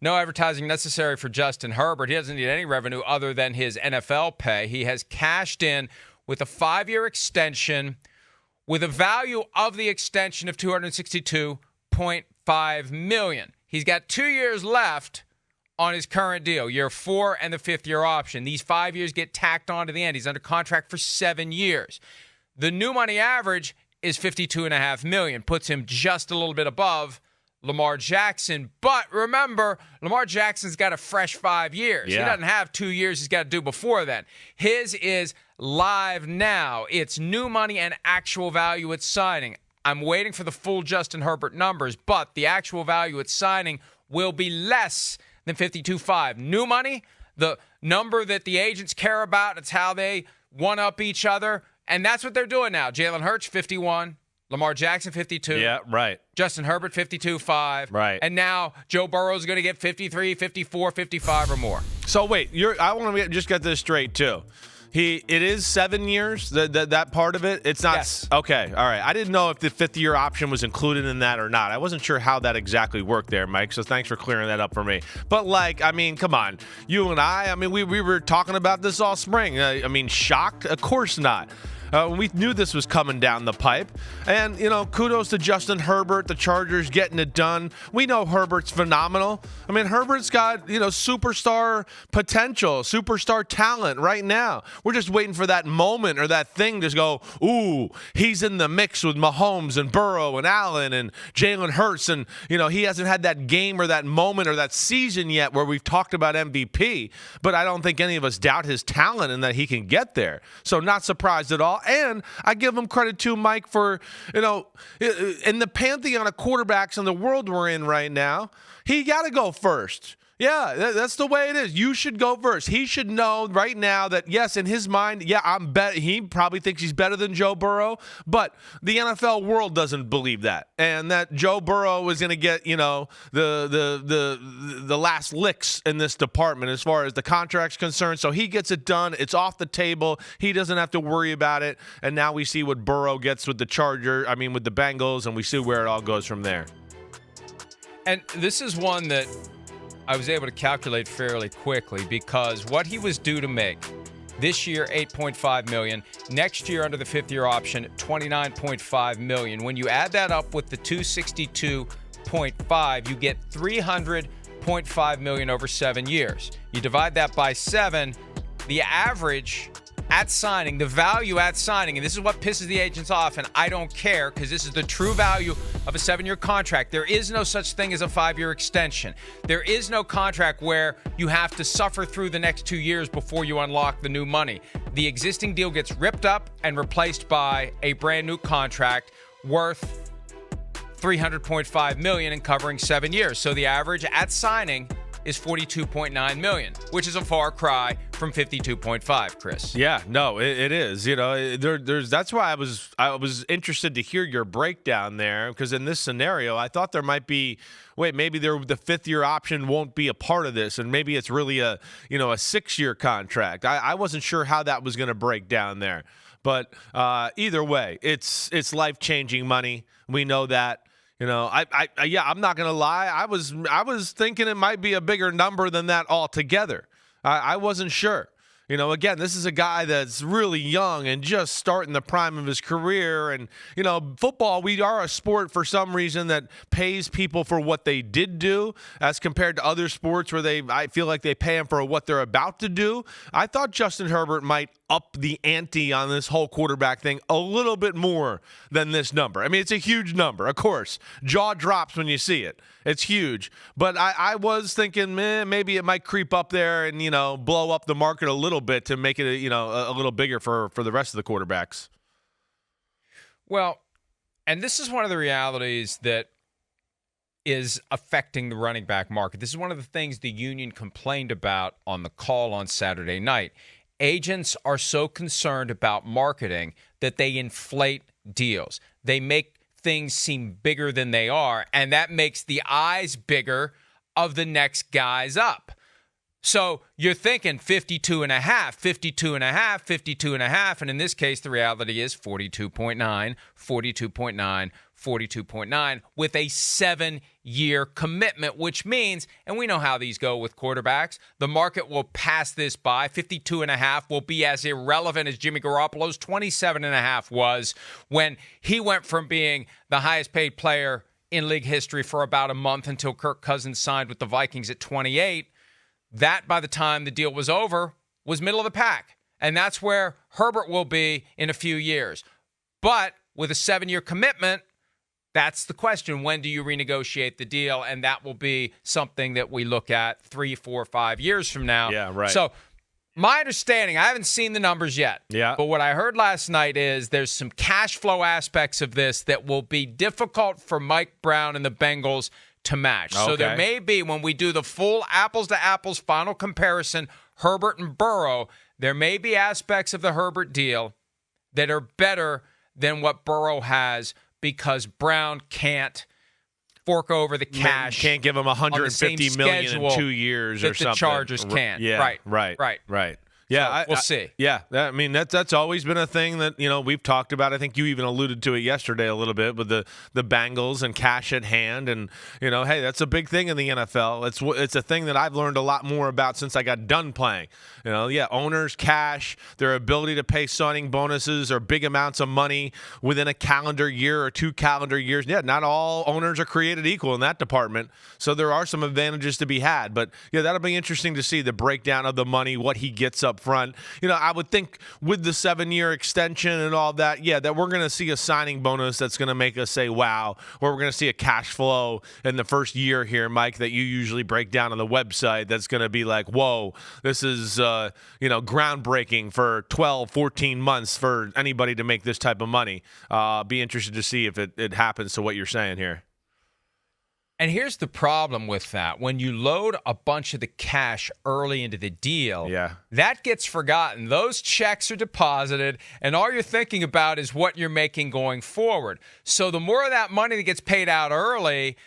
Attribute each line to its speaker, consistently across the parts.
Speaker 1: No advertising necessary for Justin Herbert. He doesn't need any revenue other than his NFL pay. He has cashed in with a 5-year extension with a value of the extension of $262.5 million. He's got 2 years left on his current deal, year 4 and the 5th-year option. These 5 years get tacked on to the end. He's under contract for 7 years. The new money average is $52.5 million, puts him just a little bit above Lamar Jackson. But remember, Lamar Jackson's got a fresh 5 years.
Speaker 2: Yeah.
Speaker 1: He doesn't have 2 years he's got to do before then. His is live now. It's new money and actual value at signing. I'm waiting for the full Justin Herbert numbers, but the actual value at signing will be less than 52.5. New money, the number that the agents care about, it's how they one-up each other, and that's what they're doing now. Jalen Hurts, 51. Lamar Jackson, 52.
Speaker 2: Yeah, right.
Speaker 1: Justin Herbert, 52.5.
Speaker 2: Right.
Speaker 1: And now Joe Burrow's going to get 53, 54, 55 or more.
Speaker 2: So wait, I want to just get this straight too. It is 7 years, that part of it? It's not.
Speaker 1: Yes.
Speaker 2: Okay, all right. I didn't know if the 5th-year option was included in that or not. I wasn't sure how that exactly worked there, Mike, so thanks for clearing that up for me. But, come on. You and I mean, we were talking about this all spring. Shocked? Of course not. We knew this was coming down the pipe. And, kudos to Justin Herbert, the Chargers getting it done. We know Herbert's phenomenal. Herbert's got, superstar potential, superstar talent right now. We're just waiting for that moment or that thing to go, ooh, he's in the mix with Mahomes and Burrow and Allen and Jalen Hurts. And, he hasn't had that game or that moment or that season yet where we've talked about MVP. But I don't think any of us doubt his talent and that he can get there. So not surprised at all. And I give him credit too, Mike, for, in the pantheon of quarterbacks in the world we're in right now, he got to go first. Yeah, that's the way it is. You should go first. He should know right now that, yes, in his mind, he probably thinks he's better than Joe Burrow, but the NFL world doesn't believe that. And that Joe Burrow is going to get, the last licks in this department as far as the contract's concerned. So he gets it done. It's off the table. He doesn't have to worry about it. And now we see what Burrow gets with the with the Bengals, and we see where it all goes from there.
Speaker 1: And this is one that I was able to calculate fairly quickly because what he was due to make this year, $8.5 million. Next year, under the 5th-year option, $29.5 million. When you add that up with the $262.5, you get $300.5 million over 7 years. You divide that by 7, the average at signing, the value at signing, and this is what pisses the agents off, and I don't care because this is the true value of a 7-year contract. There is no such thing as a 5-year extension. There is no contract where you have to suffer through the next 2 years before you unlock the new money. The existing deal gets ripped up and replaced by a brand new contract worth $300.5 million and covering 7 years. So the average at signing is $42.9 million, which is a far cry from $52.5, Chris.
Speaker 2: Yeah, no, it is. That's why I was interested to hear your breakdown there, because in this scenario, I thought there might be, maybe the 5th-year option won't be a part of this, and maybe it's really a 6-year contract. I wasn't sure how that was going to break down there, but either way, it's life-changing money. We know that. I'm not going to lie. I was thinking it might be a bigger number than that altogether. I wasn't sure. Again, this is a guy that's really young and just starting the prime of his career. And, football, we are a sport for some reason that pays people for what they did do as compared to other sports where I feel like they pay them for what they're about to do. I thought Justin Herbert might up the ante on this whole quarterback thing a little bit more than this number. It's a huge number, of course. Jaw drops when you see it. It's huge. But I was thinking, maybe it might creep up there and, blow up the market a little bit to make it, a little bigger for the rest of the quarterbacks.
Speaker 1: Well, and this is one of the realities that is affecting the running back market. This is one of the things the union complained about on the call on Saturday night. Agents are so concerned about marketing that they inflate deals. They make things seem bigger than they are, and that makes the eyes bigger of the next guys up. So you're thinking 52 and a half, 52 and a half, 52 and a half. And in this case, the reality is 42.9, 42.9, 42.9 with a 7-year commitment, which means, and we know how these go with quarterbacks, the market will pass this by. 52 and a half will be as irrelevant as Jimmy Garoppolo's 27 and a half was when he went from being the highest paid player in league history for about a month until Kirk Cousins signed with the Vikings at 28. That, by the time the deal was over, was middle of the pack. And that's where Herbert will be in a few years. But with a 7-year commitment, that's the question. When do you renegotiate the deal? And that will be something that we look at 3, 4, 5 years from now.
Speaker 2: Yeah, right.
Speaker 1: So my understanding, I haven't seen the numbers yet.
Speaker 2: Yeah.
Speaker 1: But what I heard last night is there's some cash flow aspects of this that will be difficult for Mike Brown and the Bengals to match.
Speaker 2: Okay.
Speaker 1: So there may be, when we do the full apples-to-apples final comparison, Herbert and Burrow, there may be aspects of the Herbert deal that are better than what Burrow has because Brown can't fork over the cash.
Speaker 2: Can't give him $150 million in 2 years or something.
Speaker 1: The Chargers can.
Speaker 2: Yeah, right. Yeah,
Speaker 1: so we'll see.
Speaker 2: Yeah, I mean that's always been a thing that we've talked about. I think you even alluded to it yesterday a little bit with the Bengals and cash at hand, and hey, that's a big thing in the NFL. It's a thing that I've learned a lot more about since I got done playing. Owners, cash, their ability to pay signing bonuses or big amounts of money within a calendar year or 2 calendar years. Yeah, not all owners are created equal in that department, so there are some advantages to be had. But yeah, that'll be interesting to see the breakdown of the money, what he gets up front. I would think with the 7-year extension and all that, that we're going to see a signing bonus that's going to make us say, wow, or we're going to see a cash flow in the first year here, Mike, that you usually break down on the website that's going to be like, whoa, this is, groundbreaking for 12, 14 months for anybody to make this type of money. Be interested to see if it happens to what you're saying here.
Speaker 1: And here's the problem with that. When you load a bunch of the cash early into the deal, that gets forgotten. Those checks are deposited, and all you're thinking about is what you're making going forward. So the more of that money that gets paid out early,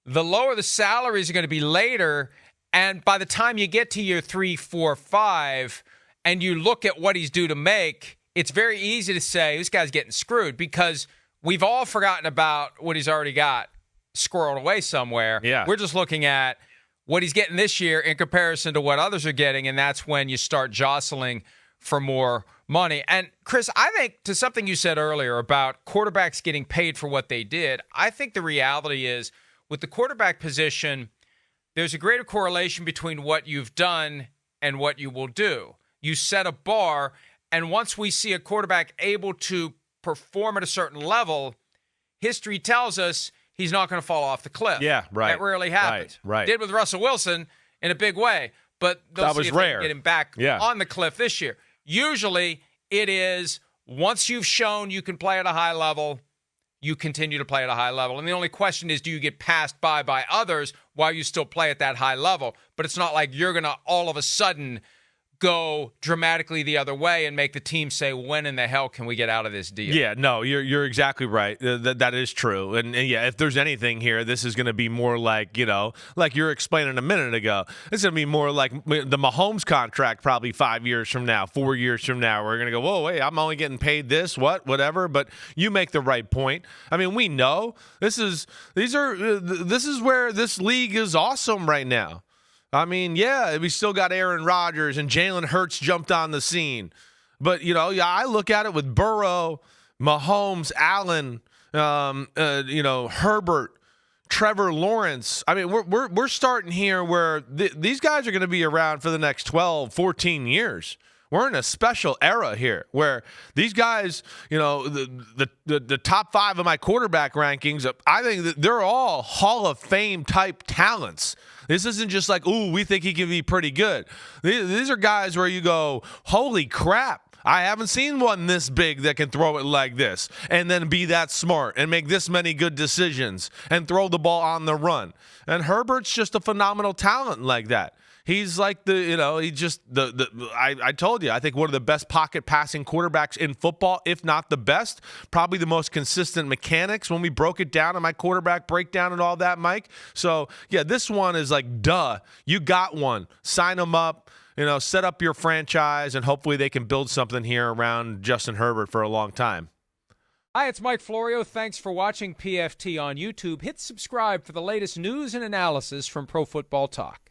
Speaker 1: the lower the salaries are going to be later. And by the time you get to year 3, 4, 5, and you look at what he's due to make, it's very easy to say, this guy's getting screwed because we've all forgotten about what he's already got squirreled away somewhere.
Speaker 2: Yeah.
Speaker 1: We're just looking at what he's getting this year in comparison to what others are getting, and that's when you start jostling for more money. And, Chris, I think to something you said earlier about quarterbacks getting paid for what they did, I think the reality is with the quarterback position, there's a greater correlation between what you've done and what you will do. You set a bar, and once we see a quarterback able to perform at a certain level, history tells us he's not going to fall off the cliff.
Speaker 2: Yeah, right.
Speaker 1: That rarely happens.
Speaker 2: Right.
Speaker 1: Did with Russell Wilson in a big way, but they'll
Speaker 2: that was
Speaker 1: see if
Speaker 2: rare.
Speaker 1: they can get him back on the cliff this year. Usually it is once you've shown you can play at a high level, you continue to play at a high level. And the only question is, do you get passed by others while you still play at that high level? But it's not like you're going to all of a sudden go dramatically the other way and make the team say, when in the hell can we get out of this deal?
Speaker 2: Yeah, no, you're exactly right. That is true. And yeah, if there's anything here, this is going to be more like, like you're explaining a minute ago, it's going to be more like the Mahomes contract probably 5 years from now, 4 years from now. We're going to go, whoa, wait, I'm only getting paid this, whatever. But you make the right point. I mean, we know this is where this league is awesome right now. I mean, yeah, we still got Aaron Rodgers and Jalen Hurts jumped on the scene. But, I look at it with Burrow, Mahomes, Allen, Herbert, Trevor Lawrence. I mean, we're starting here where these guys are going to be around for the next 12, 14 years. We're in a special era here where these guys, the top 5 of my quarterback rankings, I think that they're all Hall of Fame type talents. This isn't just like, ooh, we think he can be pretty good. These are guys where you go, holy crap. I haven't seen one this big that can throw it like this and then be that smart and make this many good decisions and throw the ball on the run. And Herbert's just a phenomenal talent like that. He's like I told you, I think one of the best pocket passing quarterbacks in football, if not the best. Probably the most consistent mechanics when we broke it down in my quarterback breakdown and all that, Mike. So, yeah, this one is like, duh, you got one. Sign him up, set up your franchise, and hopefully they can build something here around Justin Herbert for a long time.
Speaker 1: Hi, it's Mike Florio. Thanks for watching PFT on YouTube. Hit subscribe for the latest news and analysis from Pro Football Talk.